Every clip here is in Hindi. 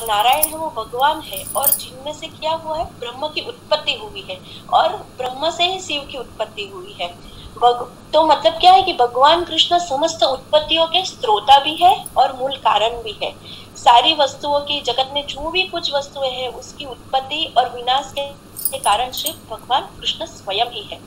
नारायण है वो भगवान है और जिनमें से क्या हुआ है, ब्रह्म की उत्पत्ति हुई है और ब्रह्म से ही शिव की उत्पत्ति हुई है। तो मतलब क्या है कि भगवान कृष्ण समस्त उत्पत्तियों के स्रोता भी है और मूल कारण भी है। सारी वस्तुओं की, जगत में जो भी कुछ वस्तुएं हैं उसकी उत्पत्ति और विनाश के कारण सिर्फ भगवान कृष्ण स्वयं ही है।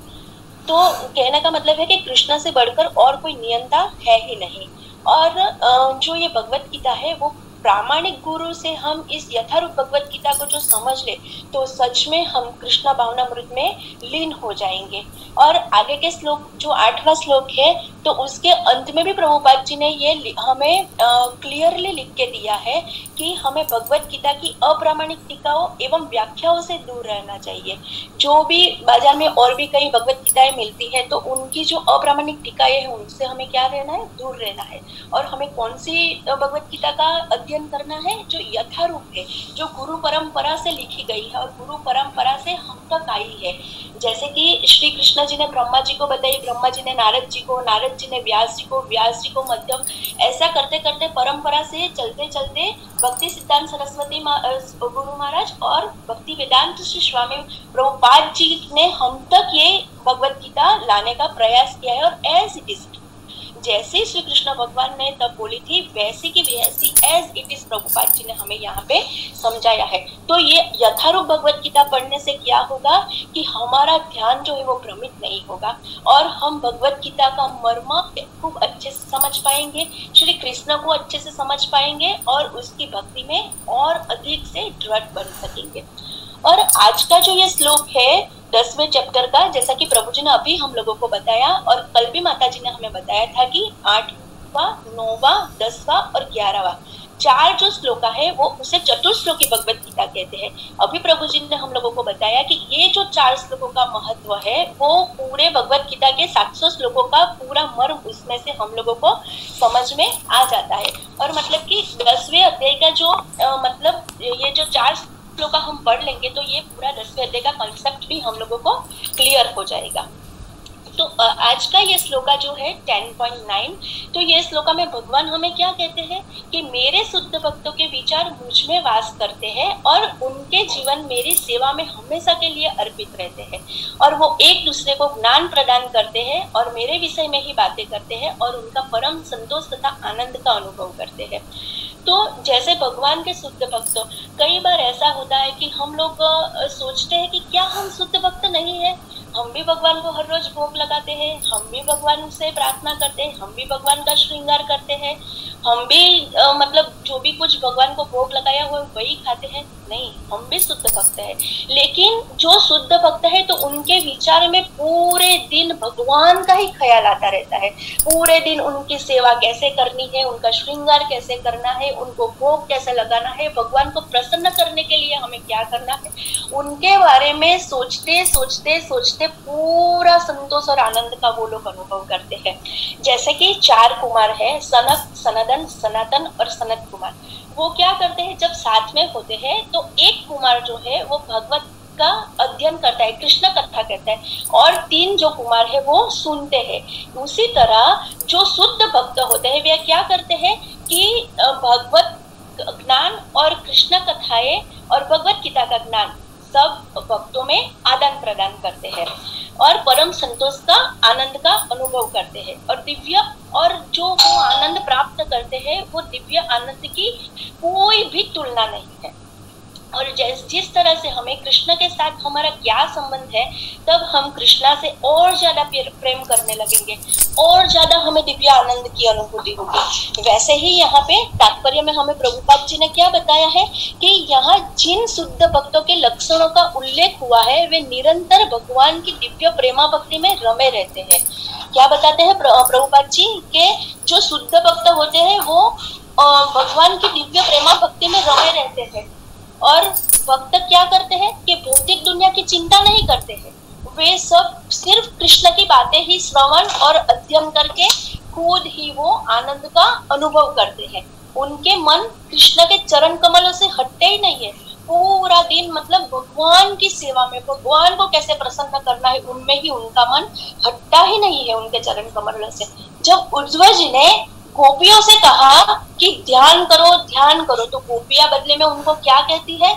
तो कहने का मतलब है कि कृष्ण से बढ़कर और कोई नियंता है ही नहीं। और जो ये भगवत गीता है वो प्रामाणिक गुरु से हम इस यथारूप भगवत गीता को जो समझ ले तो सच में हम कृष्णा भावनामृत में लीन हो जाएंगे। और आगे के श्लोक, जो 8वां श्लोक है, तो उसके अंत में भी प्रभुपाद जी ने ये हमें क्लियरली लिख के दिया है कि हमें भगवत गीता की अप्रामाणिक टीकाओं एवं व्याख्याओं से दूर रहना चाहिए। जो भी बाजार में और भी कई भगवत गीताएं मिलती है तो उनकी जो अप्रामाणिक टीकाएं हैं उनसे हमें क्या रहना है, दूर रहना है। और हमें कौन सी भगवत गीता का अध्ययन करना है, जो यथारूप है, जो गुरु परंपरा से लिखी गई है और गुरु परंपरा से हम तक आई है। जैसे कि श्री कृष्ण जी ने ब्रह्मा जी को बताई, ब्रह्मा जी ने नारद जी को, नारद जी ने व्यास जी को, व्यास जी को मध्यम, ऐसा करते करते परंपरा से चलते चलते भक्ति सिद्धांत सरस्वती गुरु महाराज और भक्ति वेदांत श्री स्वामी प्रभुपाद जी ने हम तक ये भगवत गीता लाने का प्रयास किया है। और एज इट इज, जैसे श्री कृष्ण भगवान ने तब बोली थी वैसी की वैसी as it is Prabhupada ji ने हमें यहाँ पे समझाया है। तो ये यथारूप भगवत गीता पढ़ने से क्या होगा कि हमारा ध्यान जो है वो भ्रमित नहीं होगा और हम भगवत गीता का मर्म खूब अच्छे से समझ पाएंगे, श्री कृष्ण को अच्छे से समझ पाएंगे और उसकी भक्ति में और अधिक से दृढ़ बन सकेंगे। और आज का जो ये श्लोक है 10वें चैप्टर का, जैसा कि प्रभु जी ने अभी हम लोगों को बताया और कल भी माता जी ने हमें बताया था कि 8वां, 9वां, 10वां और 11वां 4 जो श्लोक है वो उसे चतुर्श्लोकी भगवत गीता कहते हैं। अभी प्रभु जी ने हम लोगों को बताया कि ये जो 4 श्लोकों का महत्व है वो पूरे भगवत गीता के 700 श्लोकों का पूरा मर्म उसमें से हम लोगों को समझ में आ जाता है। और मतलब कि 10वें अध्याय का जो मतलब ये जो 4 श्लोक हम पढ़ लेंगे तो ये पूरा 10वें अध्याय का कॉन्सेप्ट भी हम लोगों को क्लियर हो जाएगा। तो आज का ये श्लोका जो है 10.9, तो ये श्लोका में भगवान हमें क्या कहते हैं कि मेरे शुद्ध भक्तों के विचार मुझ में वास करते हैं और उनके जीवन मेरी सेवा में हमेशा के लिए अर्पित रहते हैं और वो एक दूसरे को ज्ञान प्रदान करते हैं और मेरे विषय में ही बातें करते हैं और उनका परम संतोष तथा आनंद का अनुभव करते हैं। तो जैसे भगवान के शुद्ध भक्त, कई बार ऐसा होता है कि हम लोग सोचते हैं कि क्या हम शुद्ध भक्त नहीं है, हम भी भगवान को हर रोज भोग लगाते हैं, हम भी भगवान से प्रार्थना करते हैं, हम भी भगवान का श्रृंगार करते हैं, हम भी मतलब जो भी कुछ भगवान को भोग लगाया हुआ वही खाते हैं। नहीं, हम भी शुद्ध भक्त है। लेकिन जो शुद्ध भक्त है तो उनके विचार में पूरे दिन भगवान का ही ख्याल आता रहता है, पूरे दिन उनकी सेवा कैसे करनी है, उनका श्रृंगार कैसे करना है, उनको भोग कैसे लगाना है, भगवान को प्रसन्न करने के लिए हमें क्या करना है, उनके बारे में सोचते सोचते सोचते पूरा संतोष और आनंद का वो लोग अनुभव करते हैं। जैसे कि 4 कुमार है, सनक, सनदन, सनातन और सनत कुमार। वो क्या करते हैं, जब साथ में होते हैं तो एक कुमार जो है वो भगवत का अध्ययन करता है, कृष्ण कथा कहता है और 3 जो कुमार है वो सुनते हैं। उसी तरह जो शुद्ध भक्त होते हैं वे क्या करते हैं कि भगवत ज्ञान और कृष्ण कथाएं और भगवत गीता का ज्ञान सब भक्तों में आदान प्रदान करते हैं और परम संतोष का, आनंद का अनुभव करते हैं और दिव्य, और जो वो आनंद प्राप्त करते हैं वो दिव्य आनंद की कोई भी तुलना नहीं है। और जिस तरह से हमें कृष्ण के साथ हमारा क्या संबंध है तब हम कृष्णा से और ज्यादा प्रेम करने लगेंगे और ज्यादा हमें दिव्य आनंद की अनुभूति होगी। वैसे ही यहाँ पे तात्पर्य में हमें प्रभुपाद जी ने क्या बताया है कि यहाँ जिन शुद्ध भक्तों के लक्षणों का उल्लेख हुआ है वे निरंतर भगवान की दिव्य प्रेमा भक्ति में रमे रहते हैं। क्या बताते हैं प्रभुपाद जी के जो शुद्ध भक्त होते हैं वो भगवान की दिव्य प्रेमा भक्ति में रमे रहते हैं और भक्त क्या करते हैं कि भौतिक दुनिया की चिंता नहीं करते हैं, वे सब सिर्फ कृष्ण की बातें ही श्रवण और अध्ययन करके खुद ही वो आनंद का अनुभव करते हैं। उनके मन कृष्ण के चरण कमलों से हटते ही नहीं है, पूरा दिन मतलब भगवान की सेवा में, भगवान को कैसे प्रसन्न करना है उनमें ही उनका मन हटता ही नहीं है उनके चरण कमलों से। जब उज्जवल जी ने गोपियों से कहा कि ध्यान करो ध्यान करो, तो गोपियां बदले में उनको क्या कहती है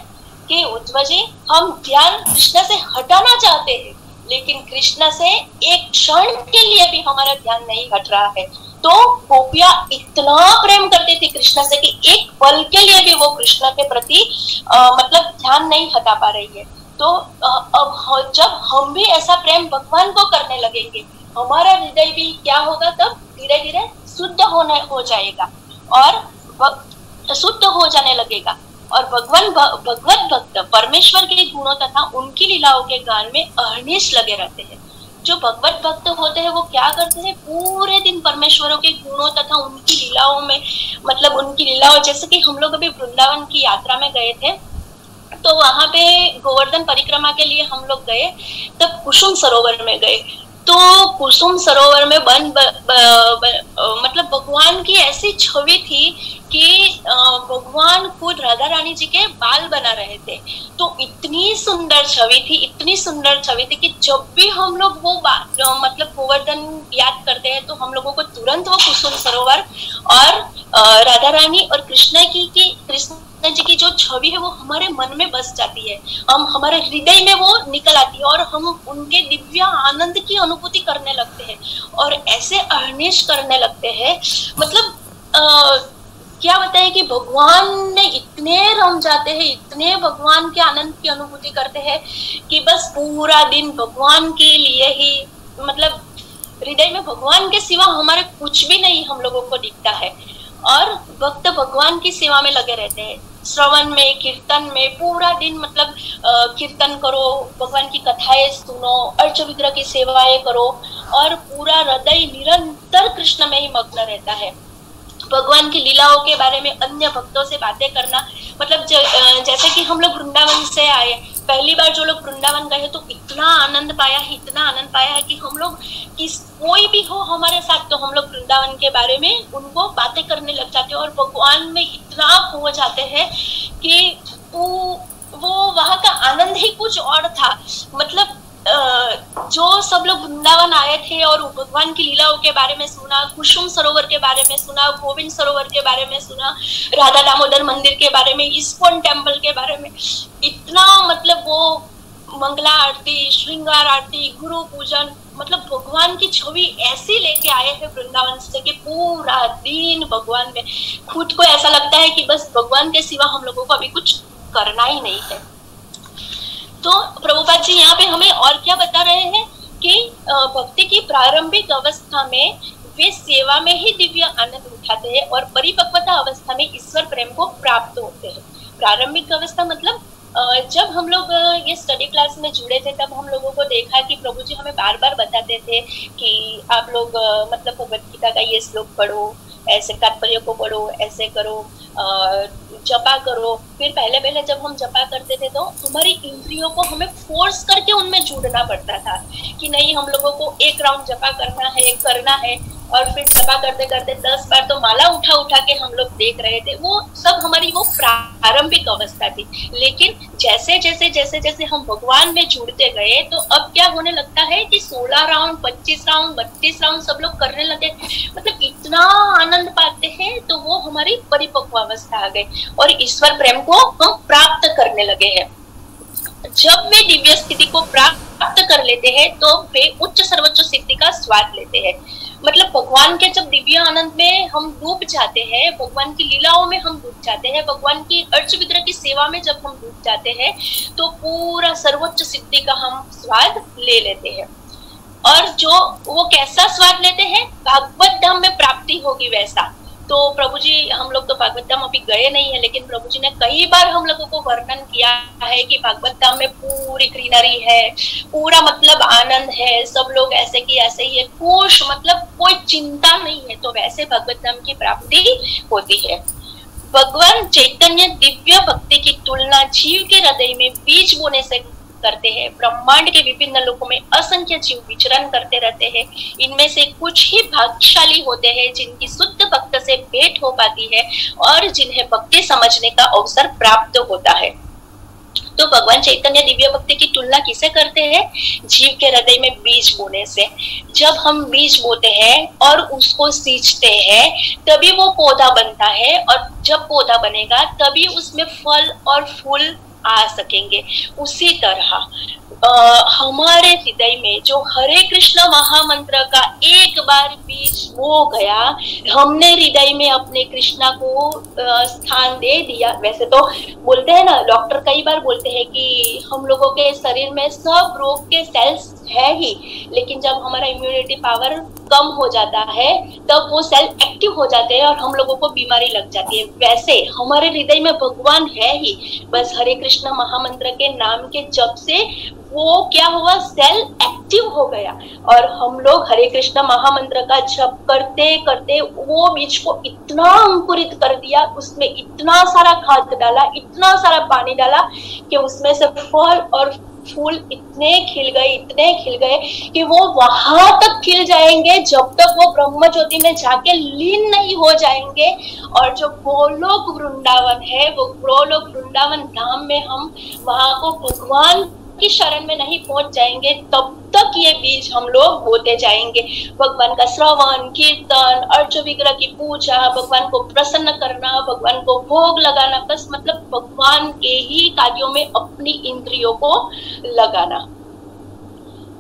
कि उद्धव जी हम ध्यान कृष्ण से हटाना चाहते हैं, लेकिन कृष्ण से एक क्षण के लिए भी हमारा ध्यान नहीं हट रहा है। तो गोपियां इतना प्रेम करती थी कृष्ण से कि एक पल के लिए भी वो कृष्ण के प्रति मतलब ध्यान नहीं हटा पा रही है। तो अब जब हम भी ऐसा प्रेम भगवान को करने लगेंगे, हमारा हृदय भी क्या होगा, तब धीरे धीरे शुद्ध हो जाएगा और शुद्ध हो जाने लगेगा। और भगवत भक्त परमेश्वर के गुणों तथा उनकी लीलाओं के गान में अहर्निश लगे रहते हैं। जो भगवत भक्त होते हैं वो क्या करते हैं, पूरे दिन परमेश्वरों के गुणों तथा उनकी लीलाओं में, मतलब उनकी लीलाओं, जैसे कि हम लोग अभी वृंदावन की यात्रा में गए थे, तो वहां पे गोवर्धन परिक्रमा के लिए हम लोग गए, तब कुसुम सरोवर में गए। तो कुसुम सरोवर में मतलब भगवान की ऐसी छवि थी कि भगवान खुद राधा रानी जी के बाल बना रहे थे। तो इतनी सुंदर छवि थी, इतनी सुंदर छवि थी कि जब भी हम लोग वो मतलब गोवर्धन याद करते हैं तो हम लोगों को तुरंत वो कुसुम सरोवर और राधा रानी और कृष्ण जी की जो छवि है वो हमारे मन में बस जाती है, हम हमारे हृदय में वो निकल आती है और हम उनके दिव्य आनंद की अनुभूति करने लगते हैं और ऐसे अहर्निश करने लगते हैं। मतलब क्या बताए कि भगवान ने इतने रम जाते हैं, इतने भगवान के आनंद की अनुभूति करते हैं कि बस पूरा दिन भगवान के लिए ही, मतलब हृदय में भगवान के सिवा हमारे कुछ भी नहीं हम लोगों को दिखता है। और भक्त भगवान की सेवा में लगे रहते हैं, श्रवण में, कीर्तन में, पूरा दिन मतलब कीर्तन करो, भगवान की कथाएं सुनो, अर्च विग्रह की सेवाएं करो और पूरा हृदय निरंतर कृष्ण में ही मग्न रहता है। भगवान की लीलाओं के बारे में अन्य भक्तों से बातें करना, मतलब जैसे कि हम लोग वृंदावन से आए, पहली बार जो लोग वृंदावन गए तो इतना आनंद पाया है, इतना आनंद पाया है कि हम लोग कोई भी हो हमारे साथ तो हम लोग वृंदावन के बारे में उनको बातें करने लग जाते हैं और भगवान में इतना खो जाते हैं कि वो वहां का आनंद ही कुछ और था। मतलब जो सब लोग वृंदावन आए थे और भगवान की लीलाओं के बारे में सुना, कुसुम सरोवर के बारे में सुना, गोविंद सरोवर के बारे में सुना, राधा दामोदर मंदिर के बारे में, इस्कॉन टेम्पल के बारे में, इतना मतलब वो मंगला आरती, श्रृंगार आरती, गुरु पूजन, मतलब भगवान की छवि ऐसी लेके आए हैं वृंदावन से कि पूरा दिन भगवान में, खुद को ऐसा लगता है कि बस भगवान के सिवा हम लोगों को अभी कुछ करना ही नहीं है। तो प्रभुपाद जी यहाँ पे हमें और क्या बता रहे हैं कि भक्ति की प्रारंभिक अवस्था में वे सेवा में ही दिव्य आनंद उठाते हैं और परिपक्वता अवस्था में ईश्वर प्रेम को प्राप्त होते हैं। प्रारंभिक अवस्था मतलब जब हम लोग ये स्टडी क्लास में जुड़े थे तब हम लोगों को देखा कि प्रभु जी हमें बार बार बताते थे कि आप लोग मतलब भगवत गीता का ये श्लोक पढ़ो, ऐसे तात्पर्य को पढ़ो, ऐसे करो, जपा करो। फिर पहले जब हम जपा करते थे तो हमारी इंद्रियों को हमें फोर्स करके उनमें जुड़ना पड़ता था कि नहीं, हम लोगों को एक राउंड जपा करना है और फिर जपा करते करते 10 बार तो माला उठा के हम लोग देख रहे थे। वो सब हमारी वो प्रारंभिक अवस्था थी। लेकिन जैसे हम भगवान में जुड़ते गए तो अब क्या होने लगता है कि 16 राउंड, 25 राउंड, 32 राउंड सब लोग करने लगे, मतलब इतना आनंद पाते हैं। तो वो हमारी परिपक्व अवस्था आ गई और ईश्वर प्रेम को हम प्राप्त करने लगे हैं। जब वे दिव्य स्थिति को प्राप्त कर लेते हैं तो वे उच्च सर्वोच्च सिद्धि का स्वाद लेते हैं। मतलब भगवान के जब दिव्य आनंद में हम डूब जाते हैं, भगवान की लीलाओं में हम डूब जाते हैं, भगवान की अर्च विग्रह की सेवा में जब हम डूब जाते हैं तो पूरा सर्वोच्च सिद्धि का हम स्वाद ले लेते हैं। और जो वो कैसा स्वाद लेते हैं, भागवत धाम में प्राप्ति होगी वैसा। तो प्रभु जी, हम लोग तो भागवत धाम अभी गए नहीं है, लेकिन प्रभु जी ने कई बार हम लोगों को वर्णन किया है कि भागवत धाम में पूरी ग्रीनरी है, पूरा मतलब आनंद है, सब लोग ऐसे की ऐसे ही है, खुश, मतलब कोई चिंता नहीं है। तो वैसे भागवत धाम की प्राप्ति होती है। भगवान चैतन्य दिव्य भक्ति की तुलना जीव के हृदय में बीज बोने से करते हैं। ब्रह्मांड के विभिन्न लोकों में असंख्य जीव विचरण करते रहते हैं। इनमें से कुछ ही भाग्यशाली होते हैं जिनकी शुद्ध भक्त से भेंट हो पाती है और जिन्हें भक्ति समझने का अवसर प्राप्त होता है। तो भगवान चैतन्य दिव्य भक्ति की तुलना किसे करते हैं? जीव के हृदय में बीज बोने से। जब हम बीज बोते हैं और उसको सींचते हैं तभी वो पौधा बनता है, और जब पौधा बनेगा तभी उसमें फल और फूल आ सकेंगे। उसी तरह हमारे हृदय में जो हरे कृष्ण महामंत्र का एक बार बीज हो गया, हमने हृदय में अपने कृष्णा को स्थान दे दिया। वैसे तो बोलते हैं ना, डॉक्टर कई बार बोलते हैं कि हम लोगों के शरीर में सब रोग के सेल्स है ही, लेकिन जब हमारा इम्यूनिटी पावर कम हो जाता है तब वो सेल एक्टिव हो जाते हैं और हम लोगों को बीमारी लग जाती है। वैसे हमारे हृदय में भगवान है ही, बस हरे कृष्ण महामंत्र के नाम के जप से वो क्या हुआ, सेल एक्टिव हो गया, और हम लोग हरे कृष्ण महामंत्र का जप करते करते वो बीज को इतना अंकुरित कर दिया, उसमें इतना सारा खाद डाला, इतना सारा पानी डाला कि उसमें से फल और फूल इतने खिल गए कि वो वहां तक खिल जाएंगे जब तक वो ब्रह्म ज्योति में जाके लीन नहीं हो जाएंगे। और जो गोलोक वृंदावन है, वो गोलोक वृंदावन धाम में हम वहां को भगवान की शरण में नहीं पहुंच जाएंगे तब तक ये बीज हम लोग बोते जाएंगे। भगवान का श्रवण, कीर्तन, अर्च विग्रह की पूजा, भगवान को प्रसन्न करना, भगवान को भोग लगाना, बस मतलब भगवान के ही कार्यों में अपनी इंद्रियों को लगाना।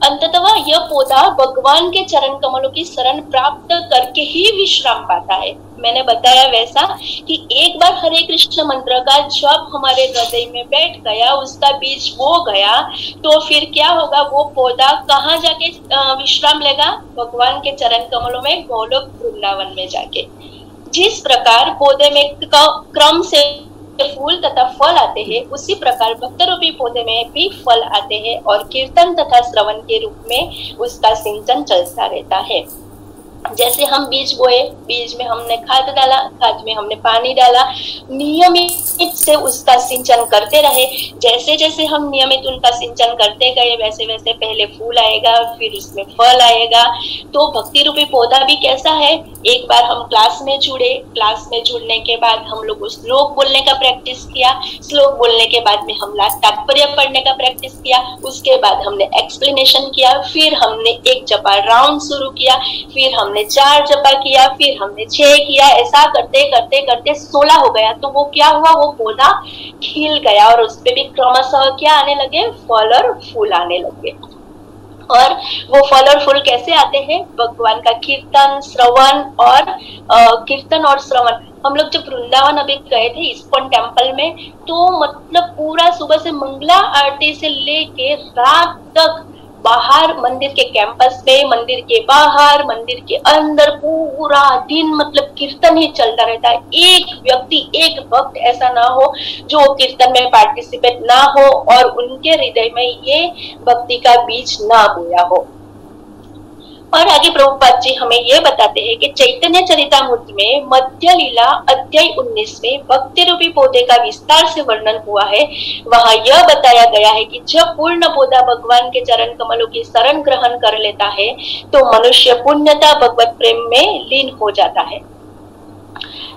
अंततः यह पौधा भगवान के चरण कमलों की शरण प्राप्त करके ही विश्राम पाता है। मैंने बताया वैसा कि एक बार हरे कृष्ण मंत्र का जब हमारे हृदय में बैठ गया, उसका बीज बो गया, तो फिर क्या होगा, वो पौधा कहाँ जाके विश्राम लेगा? भगवान के चरण कमलों में, गोलोक वृंदावन में जाके। जिस प्रकार पौधे में क्रम से फूल तथा फल आते हैं, उसी प्रकार भक्त रूपी पौधे में भी फल आते हैं और कीर्तन तथा श्रवण के रूप में उसका सिंचन चलता रहता है। जैसे हम बीज बोए, बीज में हमने खाद डाला, खाद में हमने पानी डाला, नियमित से उसका सिंचन करते रहे। जैसे जैसे हम नियमित उनका सिंचन करते गए, वैसे वैसे पहले फूल आएगा, फिर उसमें फल आएगा। तो भक्ति रूपी पौधा भी कैसा है, एक बार हम क्लास में जुड़े, क्लास में जुड़ने के बाद हम लोग श्लोक बोलने का प्रैक्टिस किया, श्लोक बोलने के बाद में हम तात्पर्य पढ़ने का प्रैक्टिस किया, उसके बाद हमने एक्सप्लेनेशन किया, फिर हमने एक जपा राउंड शुरू किया, फिर हमने 4 जपा किया, फिर हमने 6 किया। ऐसा करते करते करते 16 हो गया। तो वो क्या हुआ, वो पौधा खिल गया और उस पे भी क्रमशः क्या आने लगे, फल और फूल आने लगे। और वो फल और फूल कैसे आते हैं? भगवान का कीर्तन, श्रवण और कीर्तन और श्रवण। हम लोग जब वृंदावन अभी गए थे इस्कॉन टेम्पल में, तो मतलब पूरा सुबह से मंगला आरती से लेके रात तक बाहर मंदिर के कैंपस पे, मंदिर के बाहर, मंदिर के अंदर पूरा दिन मतलब कीर्तन ही चलता रहता है। एक व्यक्ति, एक भक्त ऐसा ना हो जो कीर्तन में पार्टिसिपेट ना हो और उनके हृदय में ये भक्ति का बीज ना बोया हो। और आगे प्रभुपाद जी हमें ये बताते हैं कि चैतन्य चरितामृत में मध्य लीला अध्याय 19 में भक्ति रूपी पौधे का विस्तार से वर्णन हुआ है। वहां यह बताया गया है कि जब पूर्ण पौधा भगवान के चरण कमलों की शरण ग्रहण कर लेता है तो मनुष्य पुण्यता भगवत प्रेम में लीन हो जाता है।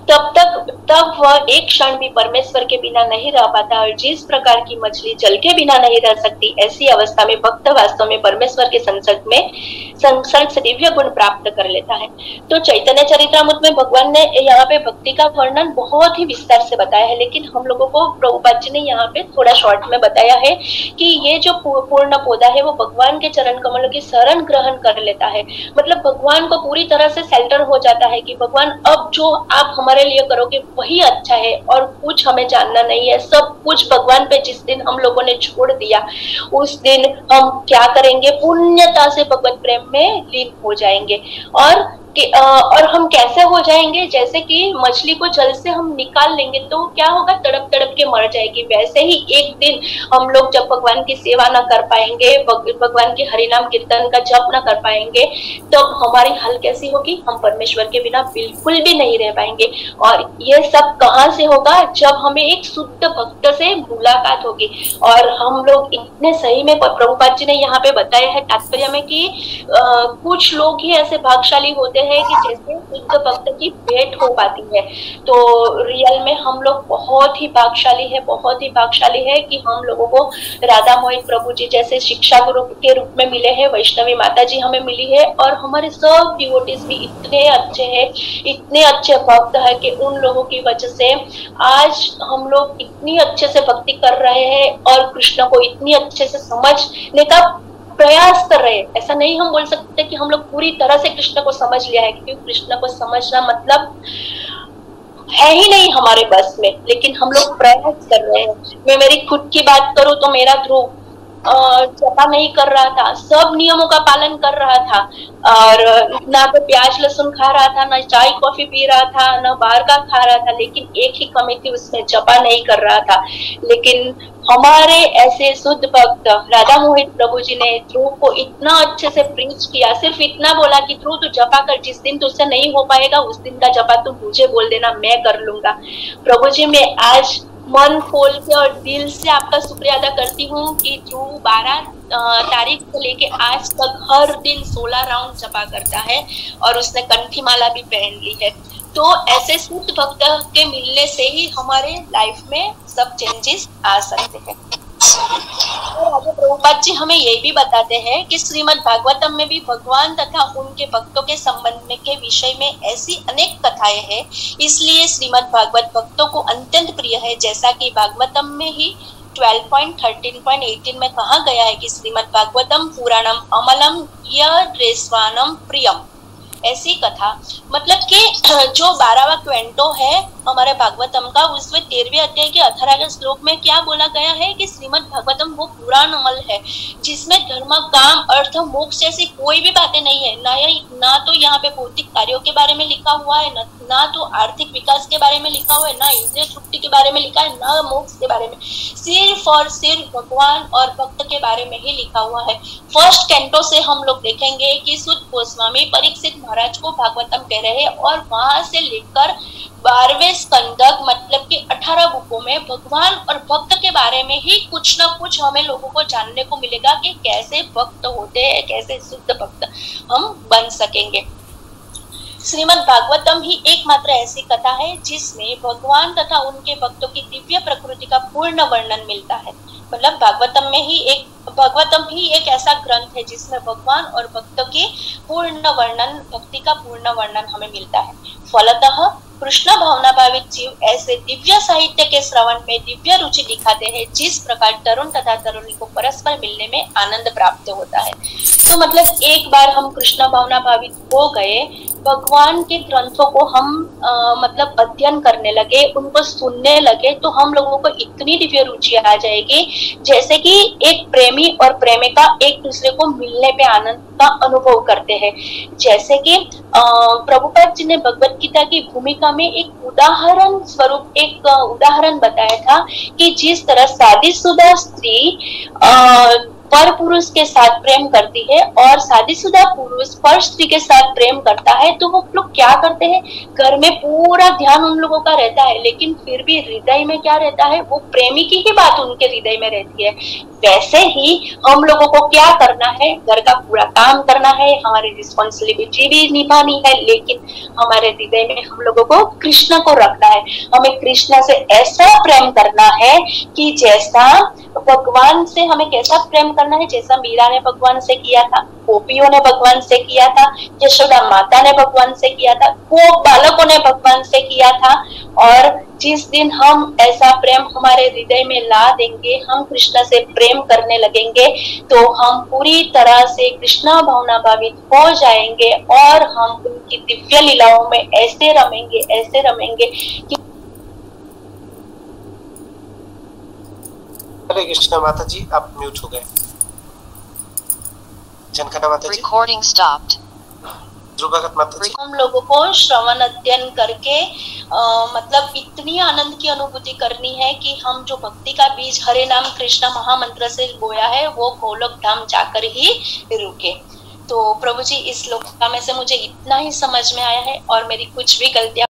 तब वह एक क्षण भी परमेश्वर के बिना नहीं रह पाता, और जिस प्रकार की मछली जल के बिना नहीं रह सकती, ऐसी अवस्था में भक्त वास्तव में परमेश्वर के संसर्ग से दिव्य गुण प्राप्त कर लेता है। तो चैतन्य चरितामृत में भगवान ने यहाँ पे भक्ति का वर्णन बहुत ही विस्तार से बताया है, लेकिन हम लोगों को प्रभुपाद जी ने यहाँ पे थोड़ा शॉर्ट में बताया है कि ये जो पूर्ण पौधा है वो भगवान के चरण कमलों की शरण ग्रहण कर लेता है। मतलब भगवान को पूरी तरह से सेल्टर हो जाता है कि भगवान अब जो आप हमारे लिए करोगे वही अच्छा है और कुछ हमें जानना नहीं है। सब कुछ भगवान पे जिस दिन हम लोगों ने छोड़ दिया, उस दिन हम क्या करेंगे, पुण्यता से भगवत प्रेम में लीन हो जाएंगे। और हम कैसे हो जाएंगे, जैसे कि मछली को जल से हम निकाल लेंगे तो क्या होगा, तड़प तड़प के मर जाएगी। वैसे ही एक दिन हम लोग जब भगवान की सेवा ना कर पाएंगे, भगवान के हरिनाम कीर्तन का जप ना कर पाएंगे, तब हमारी हाल कैसी होगी, हम परमेश्वर के बिना बिल्कुल भी नहीं रह पाएंगे। और ये सब कहाँ से होगा, जब हमें एक शुद्ध भक्त से से मुलाकात होगी। और हम लोग इतने सही में प्रभुपाद जी ने यहाँ पे बताया है तात्पर्य में कि कुछ लोग ही ऐसे भाग्यशाली होते हैं कि जैसे शुद्ध भक्त की भेंट हो पाती है। तो रियल में हम लोग बहुत ही भाग्यशाली है, बहुत ही भाग्यशाली है कि हम लोगों को राधा मोहित प्रभु जी जैसे शिक्षा गुरु के रूप में मिले हैं, वैष्णवी माता जी हमें मिली है, और हमारे सब डिवोटीज भी इतने अच्छे हैं, इतने अच्छे भक्त है कि उन लोगों की वजह से आज हम लोग इतनी अच्छे से भक्ति कर रहे हैं और कृष्ण को इतनी अच्छे से समझने का प्रयास कर रहे हैं। ऐसा नहीं हम बोल सकते कि हम लोग पूरी तरह से कृष्ण को समझ लिया है, क्योंकि कृष्ण को समझना मतलब है ही नहीं हमारे बस में, लेकिन हम लोग प्रयास कर रहे हैं। मैं मेरी खुद की बात करूं तो मेरा ध्रुव जपा नहीं कर रहा था, सब नियमों का पालन कर रहा था, और ना तो प्याज लहसुन खा रहा था, ना चाय कॉफी पी रहा था, ना बाहर का खा रहा था, लेकिन एक ही कमी थी, उसमें जपा नहीं कर रहा था। लेकिन हमारे ऐसे शुद्ध भक्त राधा मोहित प्रभु जी ने ध्रुव को इतना अच्छे से प्रीच किया, सिर्फ इतना बोला कि ध्रुव तू जपा कर, जिस दिन तुझसे नहीं हो पाएगा उस दिन का जपा तू मुझे बोल देना, मैं कर लूंगा। प्रभु जी मैं आज मन खोल के और दिल से आपका शुक्रिया अदा करती हूँ कि ध्रुव 12 तारीख से लेके आज तक हर दिन 16 राउंड जपा करता है और उसने कंठी माला भी पहन ली है। तो ऐसे शुद्ध भक्त के मिलने से ही हमारे लाइफ में सब चेंजेस आ सकते हैं। और आगे प्रभुपाद जी हमें ये भी बताते हैं कि श्रीमद् भागवतम में भी भगवान तथा उनके भक्तों के संबंध में के विषय में ऐसी अनेक कथाएं हैं, इसलिए श्रीमद् भागवत भक्तों को अत्यंत प्रिय है। जैसा कि भागवतम में ही 12.13.18 में कहा गया है कि श्रीमद् भागवतम पुराणम अमलम यद्रेस्वानम प्रियम। ऐसी कथा मतलब कि जो 12वां क्वेंटो है हमारे भागवतम का, उसमें 13वें अध्याय के 18वें श्लोक में क्या बोला गया है कि श्रीमद् भागवतम वो पुराण अमल है जिसमें धर्म काम अर्थ मोक्ष जैसी कोई भी बातें नहीं है। ना तो यहाँ पे भौतिक कार्यों के बारे में लिखा हुआ है, ना तो आर्थिक विकास के बारे में लिखा हुआ है, ना इंद्रिय तृप्ति के बारे में लिखा है, ना मोक्ष के बारे में, सिर्फ और सिर्फ भगवान और भक्त के बारे में ही लिखा हुआ है। फर्स्ट कैंटो से हम लोग देखेंगे कि सुत गोस्वामी परीक्षित महाराज को भागवतम कह रहे हैं, और वहां से लेकर 12वें स्कंदक मतलब कि 18 बुकों में भगवान और भक्त के बारे में ही कुछ ना कुछ हमें लोगों को जानने को मिलेगा कि कैसे भक्त होते हैं, कैसे शुद्ध भक्त हम बन सकेंगे। श्रीमद् भागवतम ही एकमात्र ऐसी कथा है जिसमें भगवान तथा उनके भक्तों की दिव्य प्रकृति का पूर्ण वर्णन मिलता है। मतलब भागवतम ही एक ऐसा ग्रंथ है जिसमें भगवान और भक्तों की पूर्ण वर्णन, भक्ति का पूर्ण वर्णन हमें मिलता है। फलतः कृष्ण भावना भावित जीव ऐसे दिव्य साहित्य के श्रवण में दिव्य रुचि दिखाते हैं, जिस प्रकार तरुण तथा तरुणी को परस्पर मिलने में आनंद प्राप्त होता है। तो मतलब एक बार हम कृष्ण भावना भावित हो गए, भगवान के ग्रंथों को हम मतलब अध्ययन करने लगे, उनको सुनने लगे, तो हम लोगों को इतनी दिव्य रुचि आ जाएगी जैसे कि एक प्रेमी और प्रेमिका एक दूसरे को मिलने पे आनंद का अनुभव करते हैं। जैसे कि प्रभुपाद जी ने भगवत गीता की भूमिका में एक उदाहरण स्वरूप एक उदाहरण बताया था कि जिस तरह शादीशुदा स्त्री पर पुरुष के साथ प्रेम करती है और शादीशुदा पुरुष पर स्त्री के साथ प्रेम करता है, तो वो लोग क्या करते हैं, घर में पूरा ध्यान उन लोगों का रहता है, लेकिन फिर भी हृदय में क्या रहता है, वो प्रेमी की ही बात उनके हृदय में रहती है। वैसे ही हम लोगों को क्या करना है, घर का पूरा काम करना है, हमारी रिस्पॉन्सिबिलिटी भी निभानी है, लेकिन हमारे हृदय में हम लोगों को कृष्ण को रखना है। हमें कृष्ण से ऐसा प्रेम करना है कि जैसा भगवान से हमें कैसा प्रेम करना है, जैसा मीरा ने भगवान से किया था, गोपियों ने भगवान से किया था, यशोदा माता ने भगवान से किया था, वो बालकों ने भगवान से किया था। और जिस दिन हम ऐसा प्रेम हमारे हृदय में ला देंगे, हम कृष्ण से प्रेम करने लगेंगे, तो हम पूरी तरह से कृष्ण भावना भावित हो जाएंगे और हम उनकी दिव्य लीलाओं में ऐसे रमेंगे कि हरे कृष्णा। माता जी आप म्यूट हो गए। जनकना माता जी रिकॉर्डिंग स्टॉप्ड। ध्रुवगत माता जी हम लोगों को श्रवण अध्ययन करके मतलब इतनी आनंद की अनुभूति करनी है कि हम जो भक्ति का बीज हरे नाम कृष्ण महामंत्र से बोया है वो गोलोक धाम जाकर ही रुके। तो प्रभु जी इस श्लोक में से मुझे इतना ही समझ में आया है और मेरी कुछ भी गलतियां